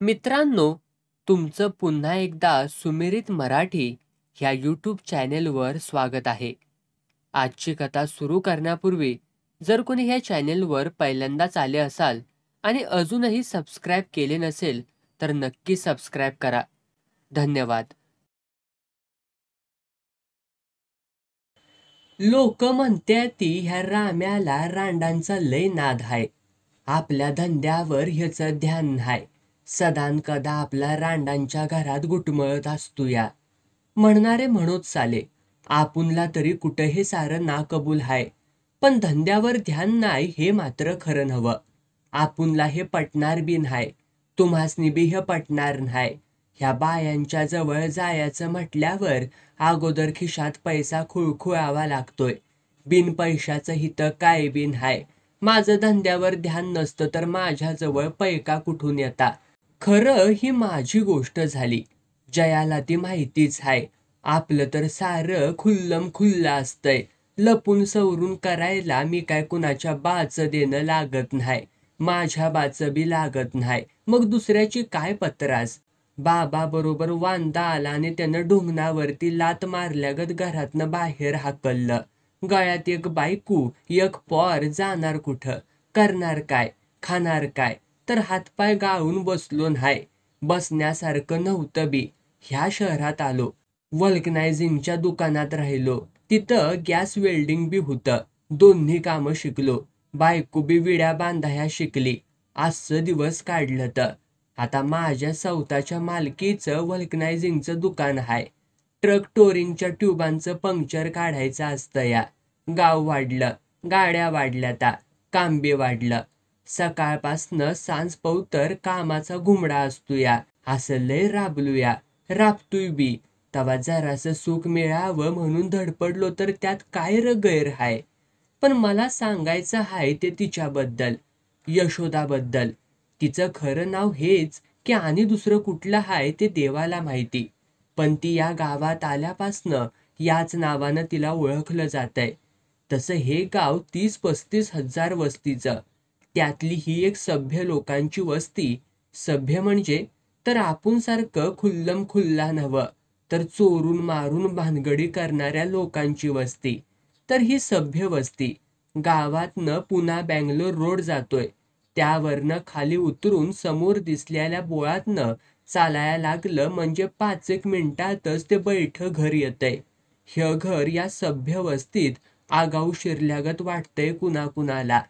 मित्रांनो, तुमचं पुन्हा एकदा सुमिरित मराठी ह्या यूट्यूब चॅनेलवर स्वागत आहे. आजची कथा सुरू करण्यापूर्वी जर कोणी ह्या चॅनेलवर पहिल्यांदाच आले असाल आणि अजूनही सबस्क्राईब केले नसेल तर नक्की सबस्क्राईब करा. धन्यवाद. लोक म्हणत्याती ह्या राम्याला रांडांचा लय नाद हाय. आपल्या धंद्यावर ह्याचं ध्यान नाही. सदान कदा आपला रांडांच्या घरात गुटमळत असतो या. म्हणणारे म्हणत चाले, आपुनला तरी कुठं हे सारं नाकबूल हाय. पण धंद्यावर ध्यान नाही हे मात्र खरं नव्हं. आपुनला हे पटणार बी नाही. तुम्हासनी बी हे पटणार नाही. ह्या बायांच्या जवळ जायचं म्हटल्यावर अगोदर खिशात पैसा खुळखुळावा लागतोय. बिन पैशाचं हितं काय बी नाही. माझं धंद्यावर ध्यान नसतं तर माझ्याजवळ पैका कुठून येता. खरं ही माझी गोष्ट झाली. जयाला ती माहितीच हाय. आपलं तर सारं खुल्लम खुल्ला असतंय. लपून सवरून करायला मी काय कुणाच्या बाचं देणं लागत नाही. माझ्या बाचं बी लागत नाही. मग दुसऱ्याची काय पत्रास. बाबा बरोबर वांदा आला आणि त्यानं ढुंगणावरती लात मारल्यागत घरातनं बाहेर हाकललं. गळ्यात एक बायकू, एक पोर, जाणार कुठं, करणार काय, खाणार काय, तर हातपाय गाळून बसलो नाही. बसण्यासारखं नव्हतं बी. ह्या शहरात आलो. वल्कनायझिंगच्या दुकानात राहिलो. तिथं गॅस वेल्डिंग बी होतं. दोन्ही कामं शिकलो. बायको बी विड्या बांधाया शिकली. असं दिवस काढलं तर आता माझ्या स्वतःच्या मालकीचं वल्कनायझिंगचं दुकान आहे. ट्रक टोरिंगच्या ट्यूबांचं पंक्चर काढायचं असतं या. गाव वाढलं, गाड्या वाढल्याता, काम बी वाढलं. सकाळपासनं सांज पवतर कामाचा घुमडा असतो या. असं लय राबलूया, राबतोय बी. तवा जरासं सुख मिळावं म्हणून धडपडलो तर त्यात काय र गैर हाय. पण मला सांगायचं हाय ते तिच्याबद्दल, यशोदाबद्दल. तिचं खरं नाव हेच की आणि दुसरं कुठलं हाय ते देवाला माहिती. पण ती या गावात आल्यापासनं याच नावानं तिला ओळखलं जातंय. तसं हे गाव 30-35 हजार वस्तीचं. त्यातली ही एक सभ्य लोकांची वस्ती. सभ्य म्हणजे तर आपण सारखं खुल्लम खुल्ला नव्हं, तर चोरून मारून भानगडी करणाऱ्या लोकांची वस्ती. तर ही सभ्य वस्ती. गावातनं पुणा बँगलोर रोड जातोय. त्यावरनं खाली उतरून समोर दिसलेल्या बोळातनं चालायला लागलं म्हणजे 5 मिनिटातच ते बैठ घर येतंय. हे घर या सभ्य वस्तीत आगाऊ शिरल्यागत वाटतंय कुणाकुणाला.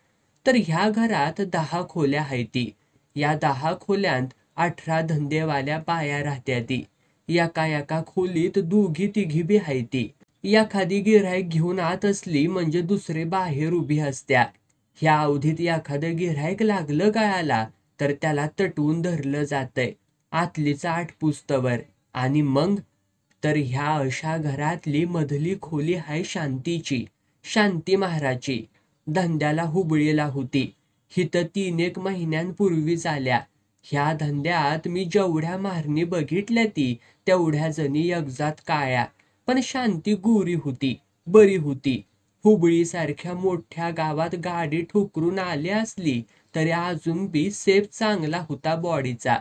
तर ह्या घरात 10 खोल्या हायती. या 10 खोल्यांत 18 धंदेवाल्या बाया राहत्याती. एका एका खोलीत 2-3 बी हायती. एखादी गिऱ्हाईक घेऊन आत असली म्हणजे दुसरे बाहेर उभी असत्या. ह्या अवधीत एखादं गिऱ्हाईक लागलं गळाला तर त्याला तटवून धरलं जातंय. आतलीचा आटपुस्तवर. आणि मग तर ह्या अशा घरातली मधली खोली हाय शांतीची, शांती महाराची. धंद्याला हुबळीला होती. हिथं 3-1 महिन्यांपूर्वीच आल्या. ह्या धंद्यात मी जेवढ्या मारणी बघितल्या ती तेवढ्या जणी एकजात काळ्या. पण शांती गोरी होती, बरी होती. हुबळीसारख्या मोठ्या गावात गाडी ठोकरून आली असली तरी अजून बी सेफ चांगला होता बॉडीचा.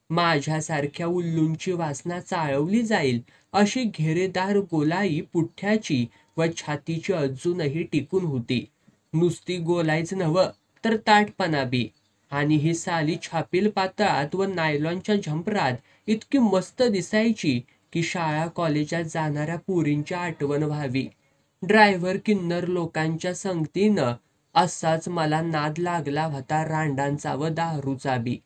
माझ्यासारख्या उल्लूंची वासना चाळवली जाईल अशी घेरेदार गोलाई पुठ्याची व छातीची अजूनही टिकून होती. नुसती गोलाईच नव्हं तर ताटपणा बी. आणि ही साली छापील पातळात व नायलॉनच्या झंपरात इतकी मस्त दिसायची की शाळा कॉलेजात जाणाऱ्या पोरींची आठवण व्हावी. ड्रायव्हर किन्नर लोकांच्या संगतीनं असाच मला नाद लागला होता रांडांचा व दारूचा बी.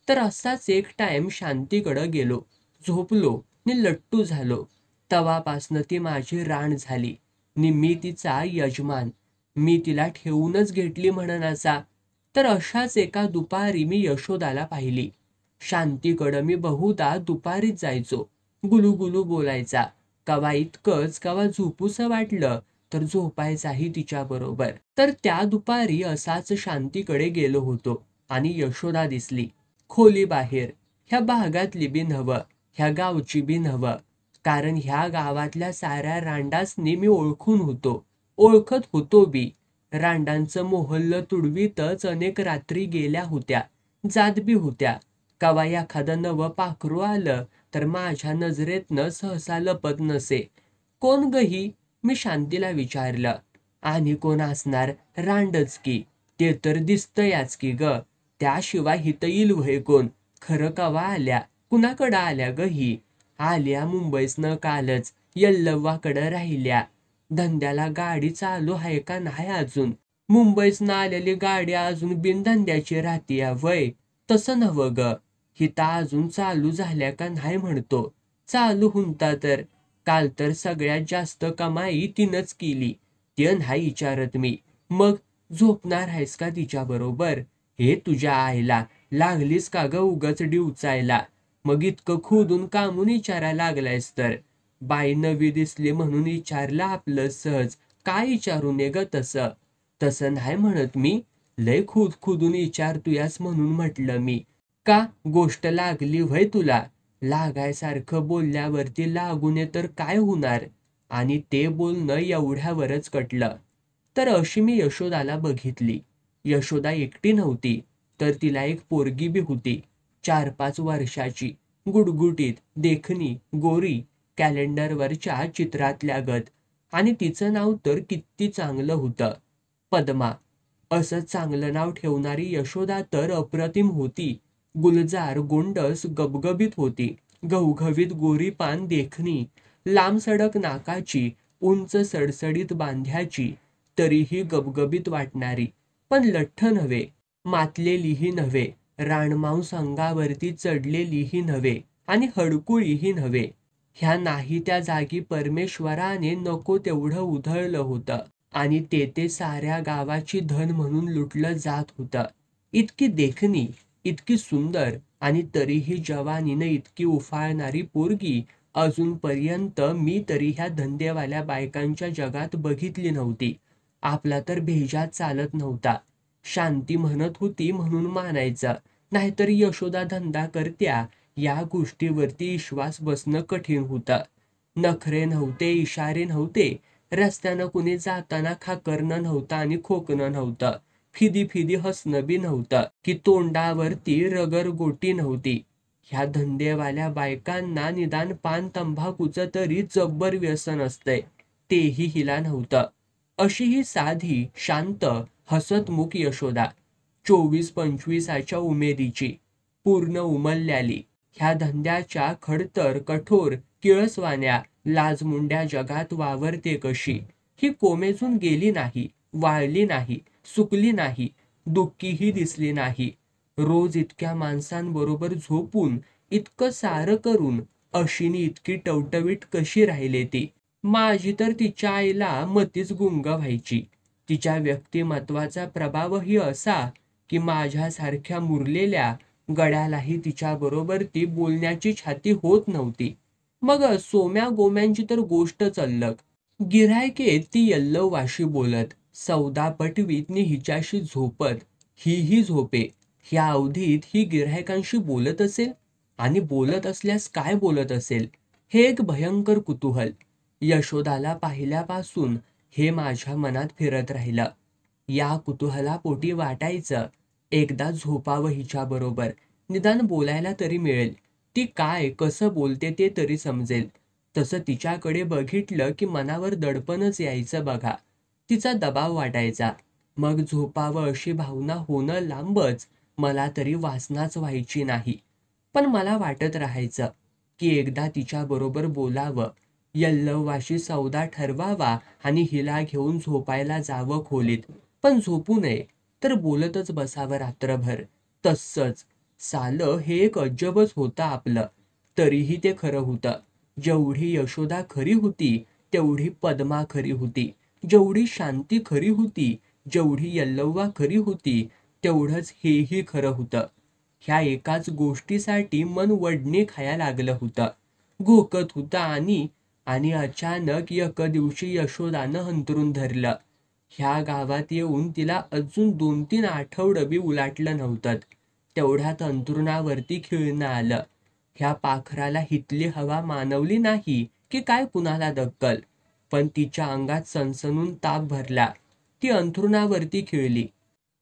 तर असाच एक टाइम शांतीकडं गेलो, झोपलो नि लट्टू झालो. तवापासनं ती माझी राण झाली नि मी तिचा यजमान. मी तिला ठेवूनच घेतली म्हणन असा. तर अशाच एका दुपारी मी यशोदाला पाहिली. शांतीकडं मी बहुधा दुपारीच जायचो. गुलूगुलू बोलायचा. कवा इतकंच कवा झोपूसं वाटलं तर झोपायचाही तिच्याबरोबर. तर त्या दुपारी असाच शांतीकडे गेलो होतो आणि यशोदा दिसली. खोली बाहेर. ह्या भागातली बी नव्हं, ह्या गावची बी नव्हं. कारण ह्या गावातल्या साऱ्या रांडासनी मी ओळखून होतो, ओळखत होतो बी. रांडांचं मोहल्लं तुडवीतच अनेक रात्री गेल्या होत्या, जात बी होत्या. कवा एखादं नवं पाखरू आलं तर माझ्या नजरेतनं सहसा लपत नसे. कोण ग ही? मी शांतीला विचारलं. आणि कोण असणार, रांडच की. ते तर दिसतंयाच की ग. त्याशिवाय हिथं येईल व्हय कोण? खरं कवा आल्या? कुणाकडं आल्या ग ही? आल्या मुंबईसनं कालच. यल्लव्वाकडं राहिल्या. धंद्याला गाडी चालू आहे का नाही अजून? मुंबईसनं आलेली गाडी अजून बिनधंद्याची राहतीया वय? तसं नव्ह ग. हिथं अजून चालू झाल्या का नाही म्हणतो. चालू हुंता तर. काल तर सगळ्यात जास्त कमाई तिनंच केली. ते नाही विचारत मी. मग झोपणार आहेस का तिच्याबरोबर? हे तुझ्या आईला, लागलीस का ग उगच डिवचायला? मग इतकं खोदून कामून विचारायला लागलायस तर? बाई नवी दिसली म्हणून विचारलं आपलं सहज. काय विचारू नये ग तसं? तसं नाही म्हणत मी. लय खुदून विचारतूयास म्हणून म्हटलं मी. का गोष्ट लागली व्हय तुला? लागायसारखं बोलल्यावरती लागू नये तर काय होणार? आणि ते बोलणं एवढ्यावरच कटलं. तर अशी मी यशोदाला बघितली. यशोदा एकटी नव्हती, तर तिला एक पोरगी बी होती. 4-5 वर्षाची, गुडगुटीत, देखणी, गोरी, कॅलेंडरवरच्या चित्रातल्या गत. आणि तिचं नाव तर किती चांगलं होतं, पद्मा. असं चांगलं नाव ठेवणारी यशोदा तर अप्रतिम होती. गुलजार, गोंडस, गबगबीत होती. घवघवीत गोरीपान देखणी, लांब सडक नाकाची, उंच सडसडीत बांध्याची, तरीही गबगबीत वाटणारी. पण लठ्ठ नव्हे, मातलेलीही नव्हे, रानमांस अंगावरती चढलेलीही नव्हे आणि हडकुळीही नव्हे. ह्या नाही त्या जागी परमेश्वराने नको तेवढं उधळलं होतं आणि ते साऱ्या गावाची धन म्हणून लुटलं जात होतं. इतकी देखणी, इतकी सुंदर आणि तरीही जवानीनं इतकी उफाळणारी पोरगी अजूनपर्यंत मी तरी ह्या धंदेवाल्या बायकांच्या जगात बघितली नव्हती. आपला तर भेजात चालत नव्हता. शांती म्हणत होती म्हणून मानायचं, नाहीतर यशोदा धंदा करत्या या गोष्टीवरती विश्वास बसणं कठीण होतं. नखरे नव्हते, इशारे नव्हते. रस्त्यानं कुणी जाताना खाकरणं नव्हतं आणि खोकणं नव्हतं. फिदी हसणं बी नव्हतं की तोंडावरती रगरगोटी नव्हती. ह्या धंदेवाल्या बायकांना निदान पान तंबाखूचं तरी जब्बर व्यसन असतंय, तेही हिला नव्हतं. अशी ही साधी, शांत, हसतमुख यशोदा, 24-25च्या उमेदीची, पूर्ण उमलल्याली. ह्या धंद्याच्या खडतर, कठोर, किळसवाण्या, लाजमुंड्या जगात वावरते कशी? ही कोमेजून गेली नाही, वाळली नाही, सुकली नाही, दुःखीही दिसली नाही. रोज इतक्या माणसांबरोबर झोपून, इतकं सारं करून, अशीनी इतकी टवटवीत कशी राहिले ती? माझी तर तिच्या आईला मतीच गुंग व्हायची. तिच्या व्यक्तिमत्वाचा प्रभावही असा की माझ्यासारख्या मुरलेल्या गड्यालाही तिच्याबरोबर ती बोलण्याची छाती होत नव्हती. मग सोम्या गोम्यांची तर गोष्टच अलग. गिऱ्हाईके ती यल्लव्वाशी बोलत, सौदा पटवीत हिच्याशी झोपत. ही झोपे. ह्या अवधीत ही गिऱ्हाईकांशी बोलत असेल, आणि बोलत असल्यास काय बोलत असेल, हे एक भयंकर कुतूहल. यशोदाला पाहिल्यापासून हे माझ्या मनात फिरत राहिलं. या कुतूहलापोटी वाटायचं, एकदा झोपावं हिच्याबरोबर, निदान बोलायला तरी मिळेल. ती काय कसं बोलते ते तरी समजेल. तसं तिच्याकडे बघितलं की मनावर दडपणच यायचं बघा. तिचा दबाव वाटायचा. मग झोपावं अशी भावना होणं लांबच, मला तरी वासनाच व्हायची नाही. पण मला वाटत राहायचं की एकदा तिच्याबरोबर बोलावं, यल्लव्वाशी सौदा ठरवावा आणि हिला घेऊन झोपायला जावं खोलीत. पण झोपू नये, तर बोलतच बसावं रात्रभर. तस्संच सालं हे एक अजबच होतं आपलं. तरीही ते खरं होतं. जेवढी यशोदा खरी होती, तेवढी पद्मा खरी होती. जेवढी शांती खरी होती, जेवढी यल्लव्वा खरी होती, तेवढंच हेही खरं होतं. ह्या एकाच गोष्टीसाठी मन वडणी खाया लागलं होतं, घोकत होतं आणि अचानक एक दिवशी यशोदानं हंतरून धरलं. ह्या गावात येऊन तिला अजून 2-3 आठवडं बी उलाटलं नव्हतं. तेवढ्यात अंथरुणावरती खिळणं आलं. ह्या पाखराला हितली हवा मानवली नाही की काय कुणाला दक्कल, पण तिच्या अंगात सनसनून ताप भरला. ती अंथरुणावरती खिळली.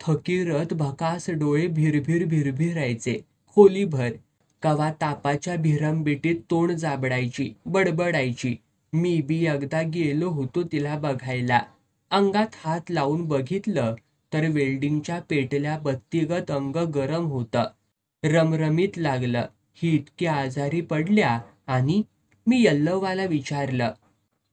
थकीरत भकास डोळे भिरभिरायचे. खोलीभर. कवा तापाच्या भिरंबीटीत तोंड जाबडायची, बडबडायची. मी बी एकदा गेलो होतो तिला बघायला. अंगात हात लावून बघितलं तर वेल्डिंगच्या पेटल्या बत्तीगत अंग गरम होतं. रमरमीत लागलं. ही इतकी आजारी पडल्या आणि मी यल्लववाला विचारलं,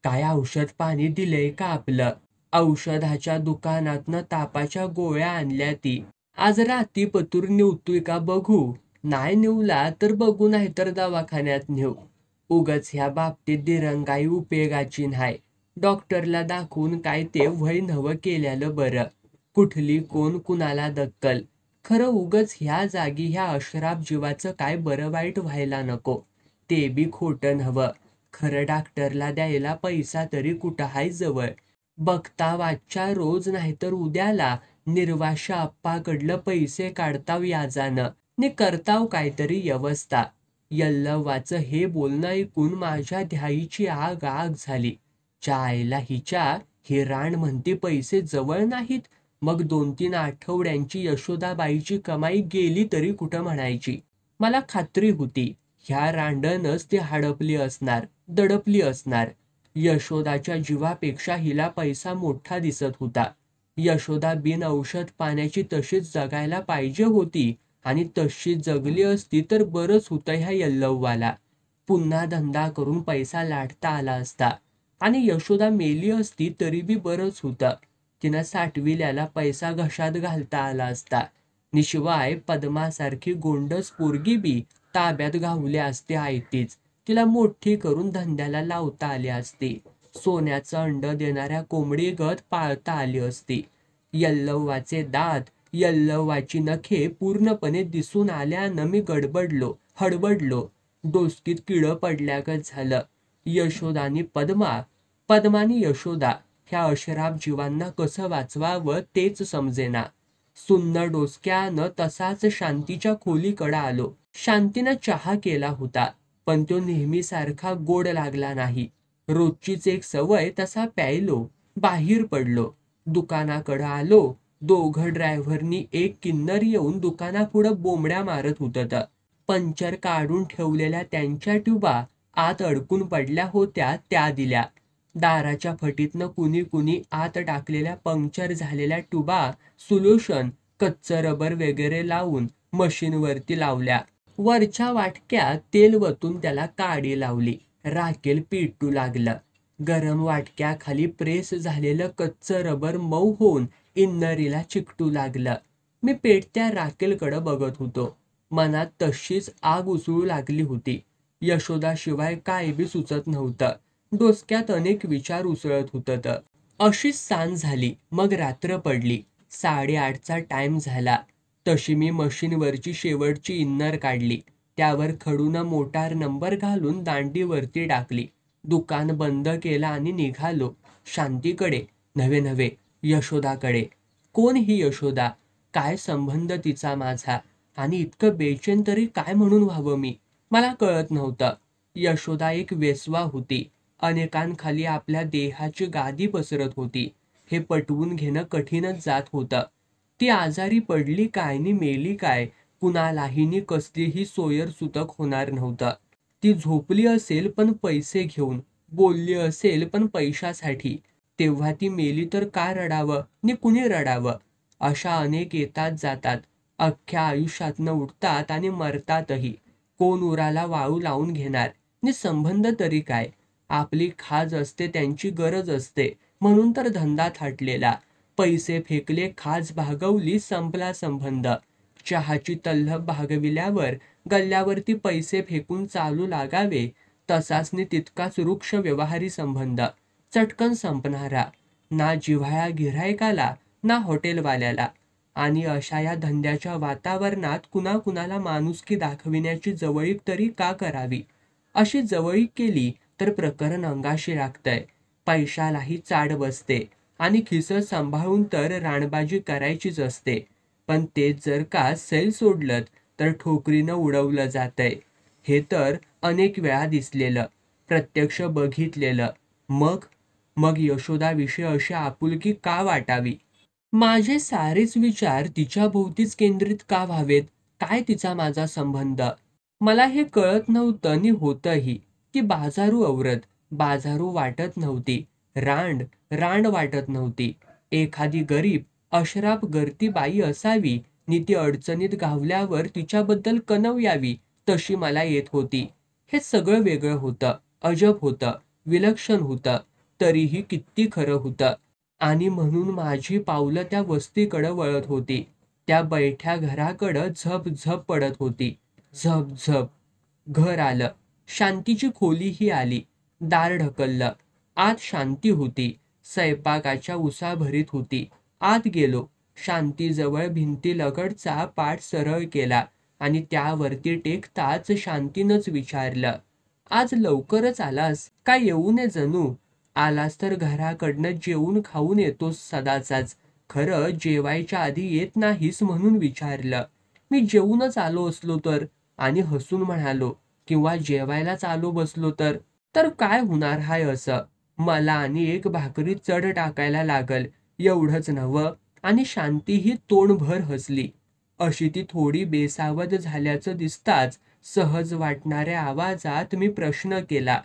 काय औषध पाणी दिलंय का आपलं? औषधाच्या दुकानातनं तापाच्या गोळ्या आणल्या ती. आज राती पतूर निवतोय का बघू. नाही निवला तर बघू, नाही तर दवाखान्यात नेऊ. उगच ह्या बाबतीत दिरंगाई उपयोगाची नाही. डॉक्टरला दाखवून काय ते वय नवं केल्यालं बरं. कुठली कोण कुणाला दक्कल. खरं उगच ह्या जागी ह्या अश्राप जीवाचं काय बरं वाईट व्हायला नको. ते बी खोटं नव्हं. खरं डॉक्टरला द्यायला पैसा तरी कुठं हाय जवळ. बघता वाजच्या रोज नाहीतर उद्याला निर्वाशा अप्पाकडलं पैसे काढताव याजानं नि करताव काहीतरी व्यवस्था. यल्लव्वाचं हे बोलणं ऐकून माझ्या ध्याईची आग आग झाली. आईला हिच्या हे राण म्हणते पैसे जवळ नाहीत, मग 2-3 आठवड्यांची यशोदाबाईची कमाई गेली तरी कुठं म्हणायची. मला खात्री होती ह्या रांडणच ती हडपली असणार, दडपली असणार. यशोदाच्या जीवापेक्षा हिला पैसा मोठा दिसत होता. यशोदा बिन औषध पाण्याची तशीच जगायला पाहिजे होती आणि तशी जगली असती तर बरंच होतं ह्या यल्लव्वाला. पुन्हा धंदा करून पैसा लाटता आला असता आणि यशोदा मेली असती तरी बी बरंच होतं. तिनं साठविल्याला पैसा घशात घालता आला असता. निशिवाय पद्मासारखी गोंडस पोरगी बी ताब्यात गावली असते आयतीच. तिला मोठी करून धंद्याला लावता आली असती. सोन्याचं अंड देणाऱ्या कोंबडीगत पाळता आली असती. यल्लव्वाचे दात, यल्लव्वाची नखे पूर्णपणे दिसून आल्यानं मी गडबडलो, हडबडलो. डोसकीत किडं पडल्यागत झालं. यशोदानी पद्मा, पद्मानी यशोदा ह्या अशराप जीवांना कसं वाचवावं तेच समजेना. सुन्न डोसक्यानं तसाच शांतीच्या खोलीकडं आलो. शांतीनं चहा केला होता, पण तो नेहमीसारखा गोड लागला नाही. रोजचीच एक सवय तसा प्यायलो. बाहेर पडलो. दुकानाकडं आलो. दोघं ड्रायव्हरनी एक किन्नर येऊन दुकानापुढं बोंबड्या मारत होतं. पंचर काढून ठेवलेल्या त्यांच्या ट्यूबा आत अडकून पडल्या होत्या त्या दिल्या. दाराच्या फटीतनं कुणी आत टाकलेल्या पंक्चर झालेल्या ट्यूबा सोल्युशन, कच्चं रबर वगैरे लावून मशीनवरती लावल्या. वरच्या वाटक्यात तेल वतून त्याला काडी लावली. राखेल पेटू लागलं. गरम वाटक्याखाली प्रेस झालेलं कच्चं रबर मऊ होऊन इन्नरीला चिकटू लागलं. मी पेटत्या राखेलकडे बघत होतो. मनात तशीच आग उसळू लागली होती. यशोदाशिवाय काय बी सुचत नव्हतं. डोसक्यात अनेक विचार उसळत होतं. अशीच सांज झाली. मग रात्र पडली. 8:30चा टाइम झाला. तशी मी मशीनवरची शेवटची इन्नर काढली. त्यावर खडूनं मोटार नंबर घालून दांडीवरती टाकली. दुकान बंद केलं आणि निघालो. शांतीकडे नव्हे, यशोदाकडे. कोण ही यशोदा? काय संबंध तिचा माझा? आणि इतकं बेचैन तरी काय म्हणून व्हावं मी? मला कळत नव्हतं. यशोदा एक वेसवा होती. अनेकांखाली आपल्या देहाची गादी पसरत होती. हे पटवून घेणं कठीणच जात होतं. ती आजारी पडली काय नि मेली काय कुणालाही नि कसलीही सोयर सुतक होणार नव्हतं. ती झोपली असेल पण पैसे घेऊन, बोलली असेल पण पैशासाठी. तेव्हा ती मेली तर का रडावं नि कुणी रडावं? अशा अनेक येतात जातात. अख्ख्या आयुष्यातनं उठतात आणि मरतातही. कोण उराला वाळू लावून घेणार? नि संबंध तरी काय? आपली खाज असते, त्यांची गरज असते, म्हणून तर धंदा थाटलेला. पैसे फेकले, खाज भागवली, संपला संबंध. चहाची तल्लफ भागविल्यावर गल्ल्यावरती पैसे फेकून चालू लागावे, तसाच नि तितकाच वृक्ष व्यवहारी संबंध. चटकन संपणारा. ना जिव्हाळा गिऱ्हाईकाला ना हॉटेलवाल्याला. आणि अशा या धंद्याच्या वातावरणात कुणाकुणाला माणुसकी दाखविण्याची जवळीक तरी का करावी? अशी जवळीक केली तर प्रकरण अंगाशी लागतंय. पैशालाही चाड बसते आणि खिसं सांभाळून तर राणबाजी करायचीच असते. पण तेच जर का सैल सोडलं तर ठोकरीनं उडवलं जातंय. हे तर अनेक वेळा दिसलेलं, प्रत्यक्ष बघितलेलं. मग यशोदाविषयी अशी आपुलकी का वाटावी? माझे सारेच विचार तिच्या भोवतीच केंद्रित का व्हावेत? काय तिचा माझा संबंध? मला हे कळत नव्हतं नि होतंही. ती बाजारू औरत, बाजारू वाटत नव्हती. रांड, रांड वाटत नव्हती. एखादी गरीब, अशराफ गरती बाई असावी नि ती अडचणीत गावल्यावर तिच्याबद्दल कणव यावी तशी मला येत होती. हे सगळं वेगळं होतं, अजब होतं, विलक्षण होतं, तरीही किती खरं होतं. आणि म्हणून माझी पावलं त्या वस्तीकडं वळत होती. त्या बैठ्या घराकडं झप झप पडत होती. झप झप. घर आलं. शांतीची खोलीही आली. दार ढकललं. आत शांती होती. स्वयंपाकाच्या उसाभरीत होती. आत गेलो. शांतीजवळ भिंतीलगतचा पाट सरळ केला आणि त्यावरती टेकताच शांतीनंच विचारलं, आज लवकरच आलास? काय येऊ नये जणू? आलास तर घराकडनं जेवून खाऊन येतोस सदाचाच. खरं जेवायच्या आधी येत नाहीस म्हणून विचारलं. मी जेवूनच आलो असलो तर, आणि हसून म्हणालो, किंवा जेवायलाच आलो बसलो तर काय होणार हाय असं? मला आणि एक भाकरी चढ टाकायला लागल एवढंच नव्ह. आणि शांतीही तोंडभर हसली. अशी ती थोडी बेसावध झाल्याचं दिसताच सहज वाटणाऱ्या आवाजात मी प्रश्न केला,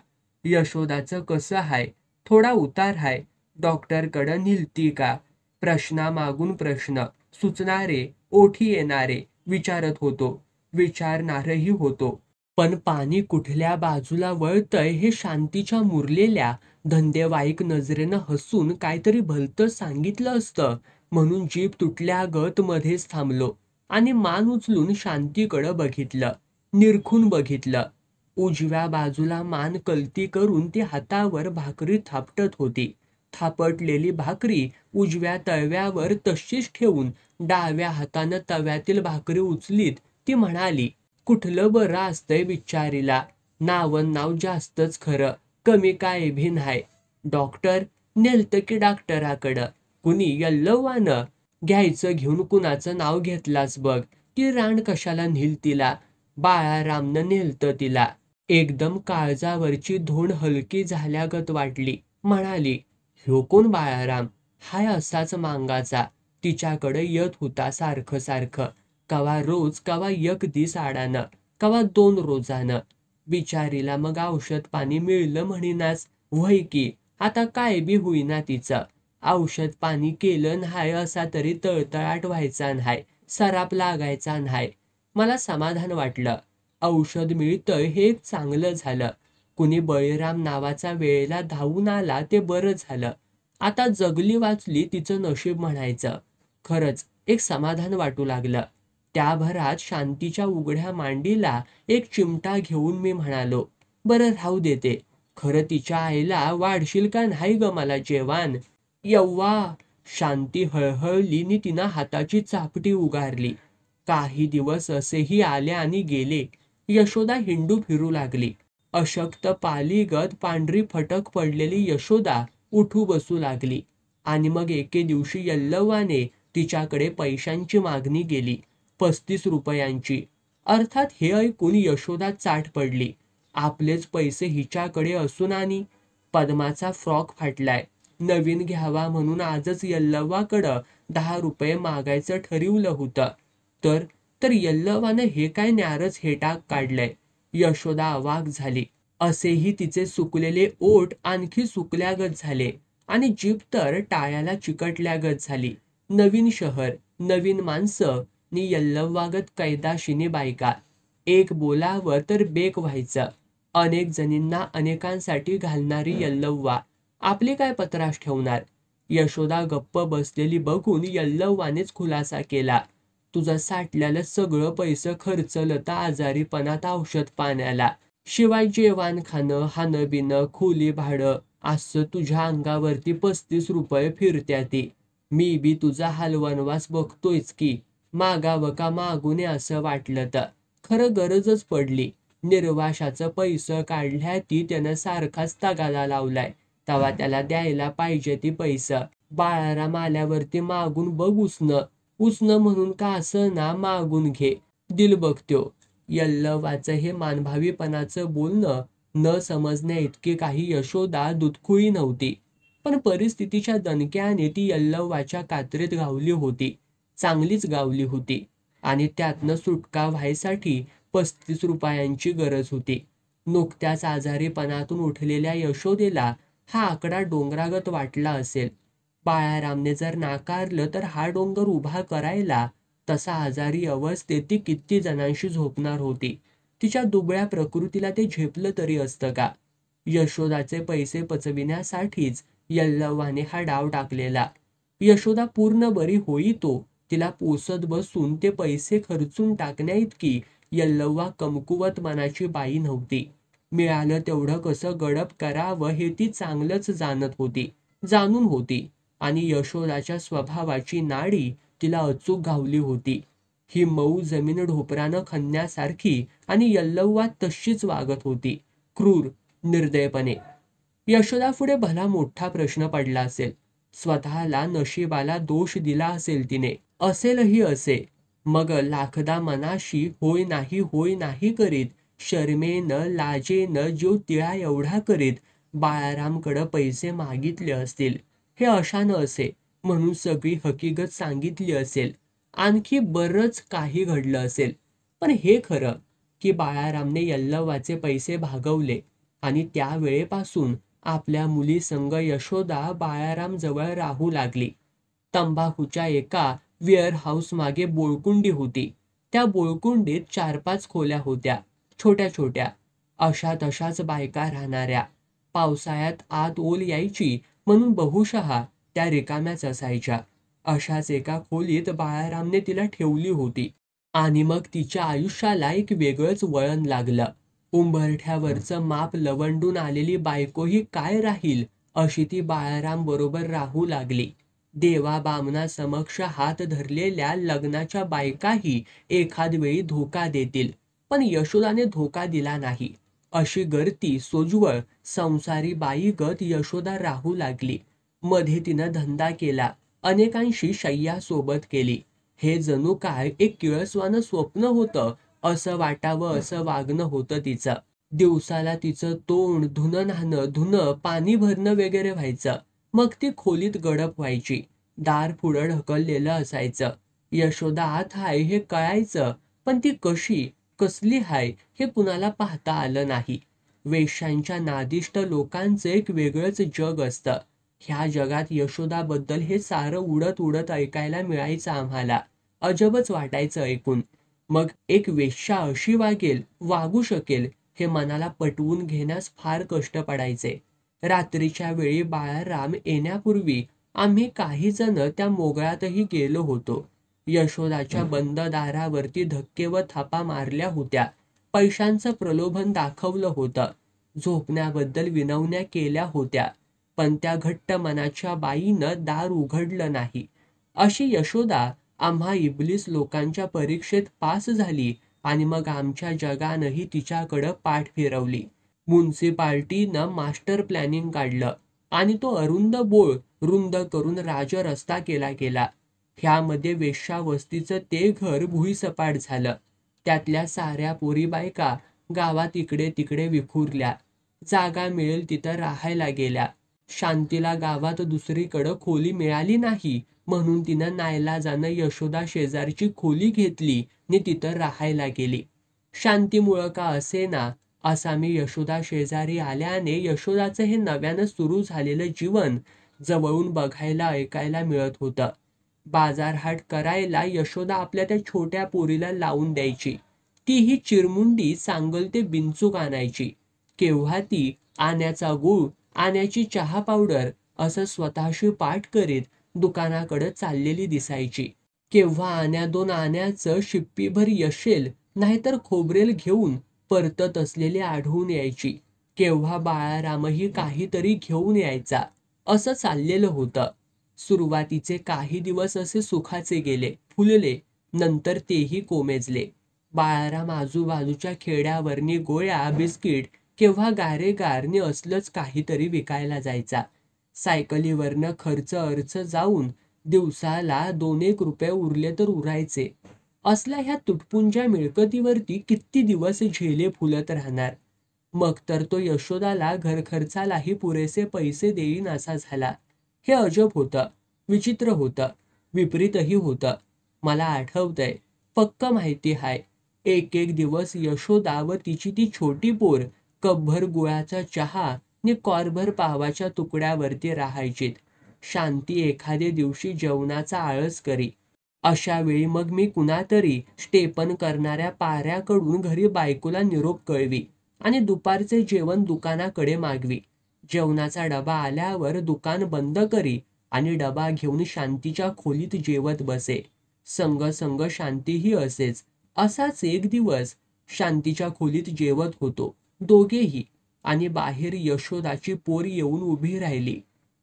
यशोदाचं कसं हाय? थोडा उतार हाय. डॉक्टरकडं निलती का? प्रश्नामागून प्रश्न, सुचणारे, ओठी येणारे विचारत होतो. विचारणारही होतो. पण पाणी कुठल्या बाजूला वळतंय हे शांतीच्या मुरलेल्या धंदेवाईक नजरेनं हसून काहीतरी भलतं सांगितलं असतं म्हणून जीभ तुटल्यागत मध्येच थांबलो आणि मान उचलून शांतीकडं बघितलं. निरखून बघितलं. उजव्या बाजूला मान कलती करून ती हातावर भाकरी थापटत होती. थापटलेली भाकरी उजव्या तळव्यावर तशीच ठेवून डाव्या हातानं तव्यातील भाकरी उचलीत ती म्हणाली, कुठलं बरं असतंय बिचारीला? नावन नाव जास्तच खरं, कमी काय भी नाही. डॉक्टर? नेलतं की डॉक्टराकडं. कुणी? यल्लव्वानं? घ्यायचं घेऊन कुणाचं नाव घेतलास बघ. ती रांड कशाला नेल तिला? बाळारामनं नेलतं तिला. एकदम काळजावरची धोंड हलकी झाल्यागत वाटली. म्हणाली, ह्यो कोण बाळाराम? हाय असाच मांगाचा. तिच्याकडे येत होता सारखं सारखं. कवा रोज, कवा एक दिस आडानं, कवा 2 रोजानं. बिचारीला मग औषध पाणी मिळलं म्हणीनास? व्हय की, आता काय बी होईना तिचं. औषध पाणी केलं न्हाय असा तरी तळतळाट व्हायचा न्हाय, सराप लागायचा न्हाय. मला समाधान वाटलं. औषध मिळतंय हे एक चांगलं झालं. कुणी बळीराम नावाचा वेळेला धावून आला ते बरं झालं. आता जगली वाचली तिचं नशीब म्हणायचं. खरंच एक समाधान वाटू लागलं. त्या भरात शांतीच्या उघड्या मांडीला एक चिमटा घेऊन मी म्हणालो, बरं राहू देते. खरं तिच्या आईला वाढशील का नाही ग मला जेवान? यव्वा. शांती हळहळली नि तिनं हाताची चापटी उगारली. काही दिवस असेही आले आणि गेले. यशोदा हिंडू फिरू लागली. अशक्त पालीगत पांढरी फटक पडलेली यशोदा उठू बसू लागली. आणि मग एके दिवशी यल्लव्वाने तिच्याकडे पैशांची मागणी केली. 35 रुपयांची. अर्थात हे ऐकून यशोदा चाट पडली. आपलेच पैसे हिच्याकडे असून आणि पद्माचा फ्रॉक फाटलाय. नवीन घ्यावा म्हणून आजच यल्लव्वाकडं 10 रुपये मागायचं ठरवलं होतं. तर यल्लव्वानं हे काय न्यारच हेटाक काढलंय. यशोदा अवाक झाली. असेही तिचे सुकलेले ओठ आणखी सुकल्यागत झाले आणि जीभ तर टाळ्याला चिकटल्यागत झाली. नवीन शहर, नवीन माणसं नि यल्लव्वागत कैदाशिनी बायका. एक बोलावं तर बेक व्हायचं. अनेक जणींना अनेकांसाठी घालणारी यल्लव्वा आपली काय पत्रास ठेवणार? यशोदा गप्प बसलेली बघून यल्लव्वानेच खुलासा केला, तुझं साठल्याला सगळं पैसे खर्चलं तर आजारीपणात औषध पाण्याला. शिवाय जेवण खाणं, हाणं बिणं, खोली भाडं असं तुझ्या अंगावरती 35 रुपये फिरत्याती. मी बी तुझा हालवनवास बघतोयच की. मागावं का मागू नये असं वाटलं तर. खरं गरजच पडली. निर्वाशाचं पैसं काढल्याती त्यानं सारखाच तगादा लावलाय. तवा त्याला द्यायला पाहिजे ती पैसं. बाळाराम आल्यावरती मागून बघ उसनं म्हणून का असं ना मागून घे. दिल बघत्यो. यल्लव्वाचं हे मानभावीपणाचं बोलणं न समजण्या इतके काही यशोदा दुधखुळी नव्हती. पण परिस्थितीच्या दणक्याने ती यल्लव्वाच्या कात्रीत गावली होती. चांगलीच गावली होती. आणि त्यातनं सुटका व्हायसाठी 35 रुपयांची गरज होती. नुकत्याच आजारीपणातून उठलेल्या यशोदेला हा आकडा डोंगरागत वाटला असेल. बाळारामने जर नाकारलं तर हा डोंगर उभा करायला तसा आजारी अवस्थेत ती किती जणांशी झोपणार होती. तिच्या दुबळ्या प्रकृतीला ते झेपलं तरी असतं का? यशोदाचे पैसे पचविण्यासाठीच यल्लव्वाने हा डाव टाकलेला. यशोदा पूर्ण बरी होईतो तिला पोसत बसून ते पैसे खर्चून टाकण्याइतकी यल्लव्वा कमकुवत मनाची बाई नव्हती. मिळालं तेवढं कसं गडप करावं हे ती चांगलंच जाणून होती आणि यशोदाच्या स्वभावाची नाडी तिला अचूक घावली होती. ही मऊ जमीन ढोपरानं खणण्यासारखी आणि यल्लव्वा तशीच वागत होती, क्रूर, निर्दयपणे. यशोदापुढे भला मोठा प्रश्न पडला असेल. स्वतःला नशिबाला दोष दिला असेल तिने. असेलही असे. मग लाखदा मनाशी होय नाही करीत, शरमेनं लाजेनं जीव तिळा एवढा करीत बाळारामकडं पैसे मागितले असतील. हे अशानं असे म्हणून सगळी हकीकत सांगितली असेल. आणखी बरंच काही घडलं असेल. पण हे खरं की बाळारामने यल्लव्वाचे पैसे भागवले आणि त्या वेळेपासून आपल्या मुलीसंग यशोदा बाळाराम जवळ राहू लागली. तंबाखूच्या एका वेअरहाऊस मागे बोळकुंडी होती. त्या बोळकुंडीत 4-5 खोल्या होत्या, छोट्या छोट्या, अशा तशाच बायका राहणाऱ्या. पावसाळ्यात आत ओल यायची म्हणून बहुशः त्या रिकाम्याच असायच्या. अशाच एका खोलीत बाळारामने तिला ठेवली होती. आणि मग तिच्या आयुष्याला एक वेगळंच वळण लागलं. उंबरठ्यावरचं माप लवंडून आलेली बायकोही काय राहील अशी ती बाळाराम बरोबर राहू लागली. देवा बामणासमक्ष हात धरलेल्या लग्नाच्या बायकाही एखाद वेळी धोका देतील, पण यशोदाने धोका दिला नाही. अशी गरती सोज्वळ संसारी बाईगत यशोदा राहू लागली. मध्ये तिनं धंदा केला, अनेकांशी शय्या सोबत केली. हे जणू काय एक किळसवानं स्वप्न होतं असं वाटावं असं वागणं होतं तिचं. दिवसाला तिचं तोंड धुणं नाहणं धुणं पाणी भरणं वगैरे व्हायचं. मग ती खोलीत गडप व्हायची. दार पुढं ढकललेलं असायचं. यशोदा आत हाय हे कळायचं, पण ती कशी कसली हाय हे कुणाला पाहता आलं नाही. वेश्यांच्या नादिष्ट लोकांचं एक वेगळंच जग असतं. ह्या जगात यशोदाबद्दल हे सारं उडत उडत ऐकायला मिळायचं आम्हाला. अजबच वाटायचं ऐकून. मग एक वेश्या अशी वागू शकेल हे मनाला पटवून घेण्यास फार कष्ट पडायचे. रात्रीच्या वेळी बाळाराम येण्यापूर्वी आम्ही काही जण त्या मोगळातही गेलो होतो. यशोदाच्या बंद दारावरती धक्के व थापा मारल्या होत्या. पैशांचं प्रलोभन दाखवलं होतं. झोपण्याबद्दल विनवण्या केल्या होत्या. पण त्या घट्ट मनाच्या बाईनं दार उघडलं नाही. अशी यशोदा आम्हा इबलीस लोकांच्या परीक्षेत पास झाली आणि मग आमच्या जगानंही तिच्याकडं पाठ फिरवली. म्युनिसिपाल्टीनं मास्टर प्लॅनिंग काढलं आणि तो अरुंद बोळ रुंद करून राजरस्ता केला गेला. ह्यामध्ये वेश्यावस्तीचं ते घर भुईसपाट झालं. त्यातल्या साऱ्या पोरी बायका गावात इकडे तिकडे विखुरल्या. जागा मिळेल तिथं राहायला गेल्या. शांतीला गावात दुसरीकडं खोली मिळाली नाही म्हणून तिनं नाईलाजानं यशोदा शेजारची खोली घेतली नि तिथं राहायला गेली. शांतीमुळं का असेना असा मी यशोदा शेजारी आल्याने यशोदाचं हे नव्यानं सुरू झालेलं जीवन जवळून बघायला ऐकायला मिळत होतं. बाजारहाट करायला यशोदा आपल्या त्या छोट्या पोरीला लावून द्यायची. तीही चिरमुंडी सांगल ते बिनचूक आणायची. केव्हा ती आण्याचा गूळ, आण्याची चहा पावडर असं स्वतःशी पाठ करीत दुकानाकडे चाललेली दिसायची. केव्हा आण्या 2 आण्याचं शिप्पीभर यशेल नाहीतर खोबरेल घेऊन परतत असलेली आढळून यायची. केव्हा बाळारामही काहीतरी घेऊन यायचा. असं चाललेलं होतं. सुरुवातीचे काही दिवस असे सुखाचे गेले, फुलले. नंतर तेही कोमेजले. बाळाराम आजूबाजूच्या खेड्यावरनी गोळ्या, बिस्किट केव्हा गारेगारनी असलंच काहीतरी विकायला जायचा. सायकलीवरनं खर्च अर्च जाऊन दिवसाला 2-1 रुपये उरले तर उरायचे. असल्या ह्या तुटपुंज्या मिळकतीवरती किती दिवस झेले फुलत राहणार. मग तर तो यशोदाला घरखर्चालाही पुरेसे पैसे देईनासा झाला. हे अजब होतं, विचित्र होतं, विपरीतही होतं. मला आठवतंय पक्क माहिती हाय. एक एक दिवस यशोदा व तिची ती छोटी पोर कपभर गुळाचा चहा नि कॉरभर पावाच्या तुकड्यावरती राहायचीत. शांती एखादे दिवशी जेवणाचा आळस करी. अशा वेळी मग मी कुणातरी स्टेपन करणाऱ्या पाऱ्याकडून घरी बायकोला निरोप कळवी आणि दुपारचे जेवण दुकानाकडे मागवी. जेवणाचा डबा आल्यावर दुकान बंद करी आणि डबा घेऊन शांतीच्या खोलीत जेवत बसे. संग संग शांतीही असेच. असाच एक दिवस शांतीच्या खोलीत जेवत होतो दोघेही, आणि बाहेर यशोदाची पोर येऊन उभी राहिली.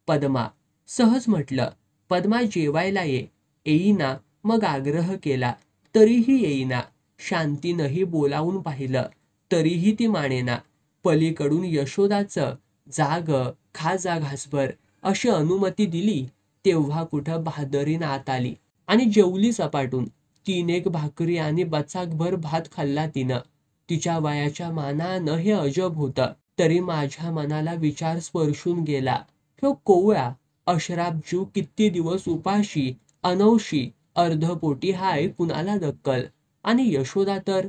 पद्मा. सहज म्हटलं, पद्मा जेवायला ये. येईना. मग आग्रह केला तरीही येईना. शांतीनंही बोलावून पाहिलं तरीही ती मानेना. पलीकडून यशोदाचं जाग खा जा घासभर अशी अनुमती दिली तेव्हा कुठं बहादरीन आत आली आणि जेवली सपाटून. 3-1 भाकरी आणि बचाकभर भात खाल्ला तिनं. तिच्या वयाच्या मानानं हे अजब होतं. तरी माझ्या मनाला विचार स्पर्शून गेला. ह्यो कोवळा अशराफ जीव किती दिवस उपाशी अनवशी अर्धपोटी हाय कुणाला दक्कल. आणि यशोदा तर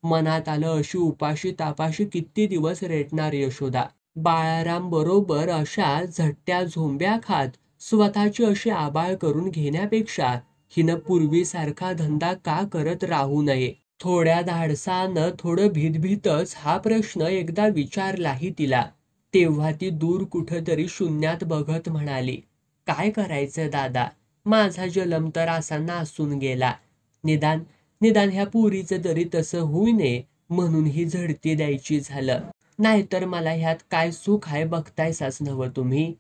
मनात आलं अशी उपाशी तापाशी किती दिवस रेटणार यशोदा. बाळाराम बरोबर अशा झट्ट्या झोंब्या खात स्वतःची अशी आबाळ करून घेण्यापेक्षा हिनं पूर्वीसारखा धंदा का करत राहू नये. थोड्या धाडसानं थोडं भीतभीतच हा प्रश्न एकदा विचारलाही तिला. तेव्हा ती दूर कुठंतरी शून्यात बघत म्हणाली, काय करायचं दादा, माझा जलम तर असा नासून गेला. निदान निदान ह्या पुरीचं तरी तसं होऊ नये म्हणून ही झडती द्यायची झालं. नाहीतर मला ह्यात काय सुख आहे बघतायसाच नव्ह तुम्ही.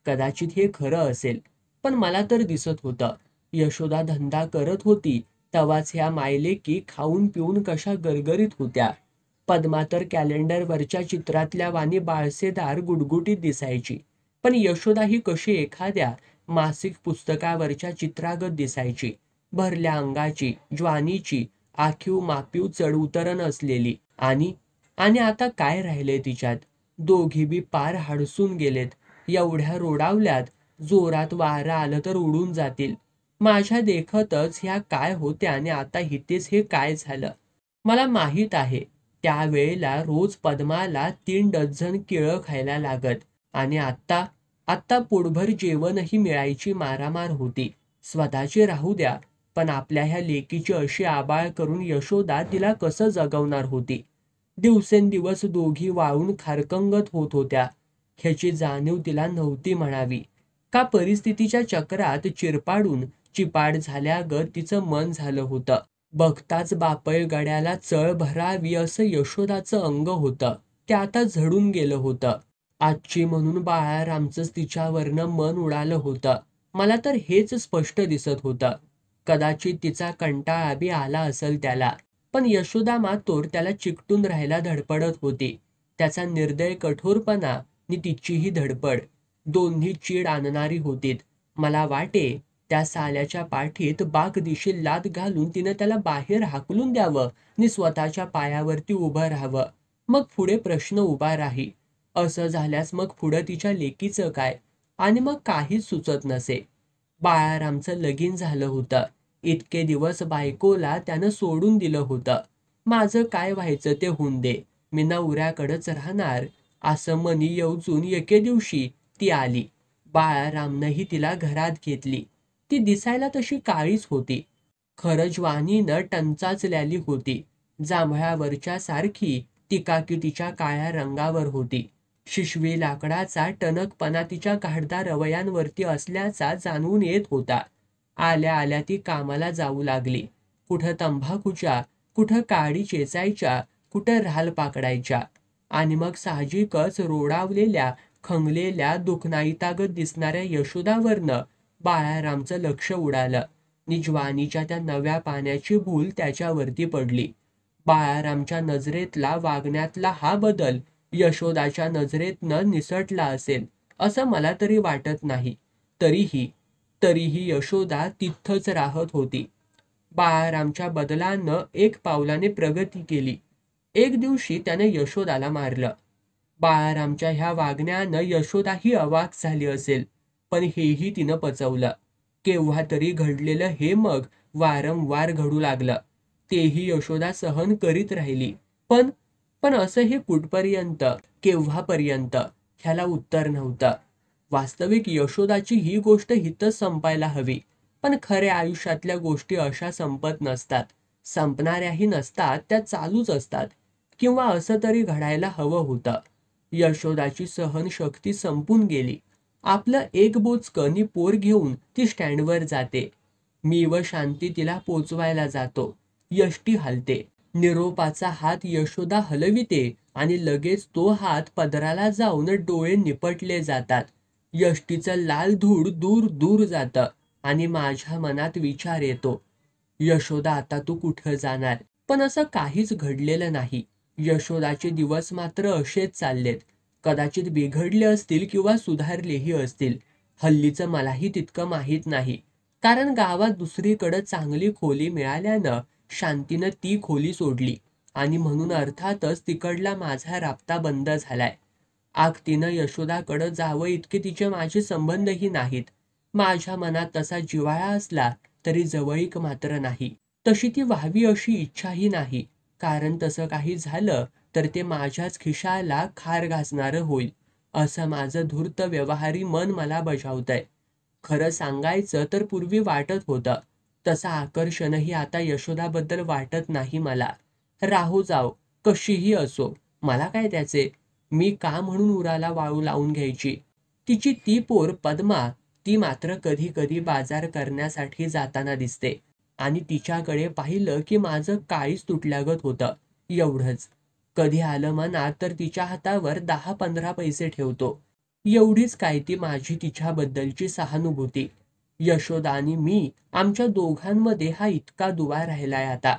कदाचित हे खरं असेल, पण मला तर दिसत होतं यशोदा धंदा करत होती तवाच ह्या मायलेकी खाऊन पिऊन कशा गरगरीत होत्या. पद्मा तर कॅलेंडरवरच्या चित्रातल्या वाणी बाळसेदार गुटगुटीत दिसायची, पण यशोदा ही कशी एखाद्या मासिक पुस्तकावरच्या चित्रागत दिसायची. भरल्या अंगाची, ज्वानीची, आखीव मापीव चढउतरण असलेली. आणि आता काय राहिलंय तिच्यात. दोघी बी पार हाडसून गेलेत. एवढ्या रोडावल्यात, जोरात वारं आलं तर उडून जातील. माझ्या देखतच ह्या काय होत्या आणि आता हितेच हे काय झालं. मला माहीत आहे त्यावेळेला रोज पद्माला 3 डझन केळं खायला लागत आणि आत्ता पोटभर जेवणही मिळायची मारामार होती. स्वतःची राहू द्या, पण आपल्या ह्या लेकीची अशी आबाळ करून यशोदा तिला कसं जगवणार होती. दिवसेंदिवस दोघी वाळून खारकंगत होत होत्या. ह्याची जाणीव तिला नव्हती म्हणावी. का परिस्थितीच्या चक्रात चिरपाडून चिपाड झाल्यागत तिचं मन झालं होतं. बघताच बापय गड्याला चळ भरावी असं यशोदाचं अंग होतं. ते आता झडून गेलं होतं. आजची म्हणून बाळारामचंच तिच्यावरनं मन उडालं होतं. मला तर हेच स्पष्ट दिसत होतं. कदाचित तिचा कंटाळा बी आला असेल त्याला, पण यशोदा मातोर त्याला चिकटून राहायला धडपडत होती. त्याचा निर्दय कठोरपणा नि तिचीही धडपड दोन्ही चीड आणणारी होतीत. मला वाटे त्या साल्याच्या पाठीत बाकदिशी लात घालून तिनं त्याला बाहेर हाकलून द्यावं नि स्वतःच्या पायावरती उभं राहावं. मग पुढे प्रश्न उभा राही. असं झाल्यास मग पुढं तिच्या लेकीचं काय. आणि मग काहीच सुचत नसे. बाळारामचं लगीन झालं होतं. इतके दिवस बायकोला त्यानं सोडून दिलं होतं. माझं काय व्हायचं ते होऊन दे, मी नवऱ्याकडंच राहणार असं मनी येऊजून एके दिवशी ती आली. बाळारामनंही तिला घरात घेतली. ती दिसायला तशी काळीच होती. खरं ज्वानीनं टंचाचलेली होती. जांभळावरच्या सारखी तिकाकी तिच्या काळ्या रंगावर होती. शिशवी लाकडाचा टणकपणा तिच्या घाटदार अवयांवरती असल्याचा जाणवून येत होता. आल्या आल्या ती कामाला जाऊ लागली. कुठं तंबाखूच्या, कुठं काडी चेचायच्या, कुठं राल पाकडायच्या. आणि मग साहजिकच रोडावलेल्या खंगलेल्या दुखनाईतागत दिसणाऱ्या यशोदावरनं बाळारामचं लक्ष उडालं. निजवानीच्या त्या नव्या पाण्याची भूल त्याच्यावरती पडली. बाळारामच्या नजरेतला वागण्यातला हा बदल यशोदाच्या नजरेतनं निसटला असेल असं मला तरी वाटत नाही. तरीही यशोदा तिथंच राहत होती. बाळारामच्या बदलानं 1 पावलाने प्रगती केली. एक दिवशी त्याने यशोदाला मारलं. बाळारामच्या ह्या वागण्यानं यशोदाही अवाक झाली असेल, पण हेही तिनं पचवलं. केव्हा तरी घडलेलं हे मग वारंवार घडू लागलं. तेही यशोदा सहन करीत राहिली. पण पण असं हे कुठपर्यंत, केव्हापर्यंत, ह्याला उत्तर नव्हतं. वास्तविक यशोदाची ही गोष्ट हितच संपायला हवी. पण खऱ्या आयुष्यातल्या गोष्टी अशा संपत नसतात. संपणाऱ्याही नसतात, त्या चालूच असतात. किंवा असं तरी घडायला हवं होतं. यशोदाची सहनशक्ती संपून गेली. आपलं एक बोचकं पोर घेऊन ती स्टँडवर जाते. मी व शांती तिला पोचवायला जातो. यष्टी हलते. निरोपाचा हात यशोदा हलविते आणि लगेच तो हात पदराला जाऊन डोळे निपटले जातात. यष्टीचं लाल धूळ दूर दूर जातं आणि माझ्या मनात विचार येतो, यशोदा आता तू कुठं जाणार? पण असं काहीच घडलेलं नाही. यशोदाचे दिवस मात्र असेच चाललेत. कदाचित बिघडले असतील किंवा सुधारलेही असतील. हल्लीचं मलाही तितकं माहीत नाही. कारण गावात दुसरीकडं चांगली खोली मिळाल्यानं शांतीनं ती खोली सोडली आणि म्हणून अर्थातच तिकडला माझा राबता बंद झालाय. तिनं यशोदाकडं जावं इतके तिचे माझे संबंधही नाहीत. माझ्या मनात तसा जिव्हाळा असला तरी जवळीक मात्र नाही. तशी ती व्हावी अशी इच्छाही नाही. कारण तसं काही झालं तर ते माझ्याच खिशाला खार घासणारं होईल, असं माझं धूर्त व्यवहारी मन मला बजावतंय. खरं सांगायचं तर पूर्वी वाटत होतं. तसं आकर्षणही आता यशोदाबद्दल वाटत नाही मला. राहू जाओ, कशीही असो, मला काय त्याचे? मी का म्हणून उराला वाळू लावून घ्यायची? तिची ती पोर पद्मा, ती मात्र कधी कधी बाजार करण्यासाठी जाताना दिसते आणि तिच्याकडे पाहिलं की माझं काळीच तुटल्यागत होतं. एवढंच. कधी आलं मनात तर तिच्या हातावर 10-15 पैसे ठेवतो. एवढीच काय ती माझी तिच्याबद्दलची सहानुभूती. यशोदा आणि मी, आमच्या दोघांमध्ये हा इतका दुवा राहिलाय आता.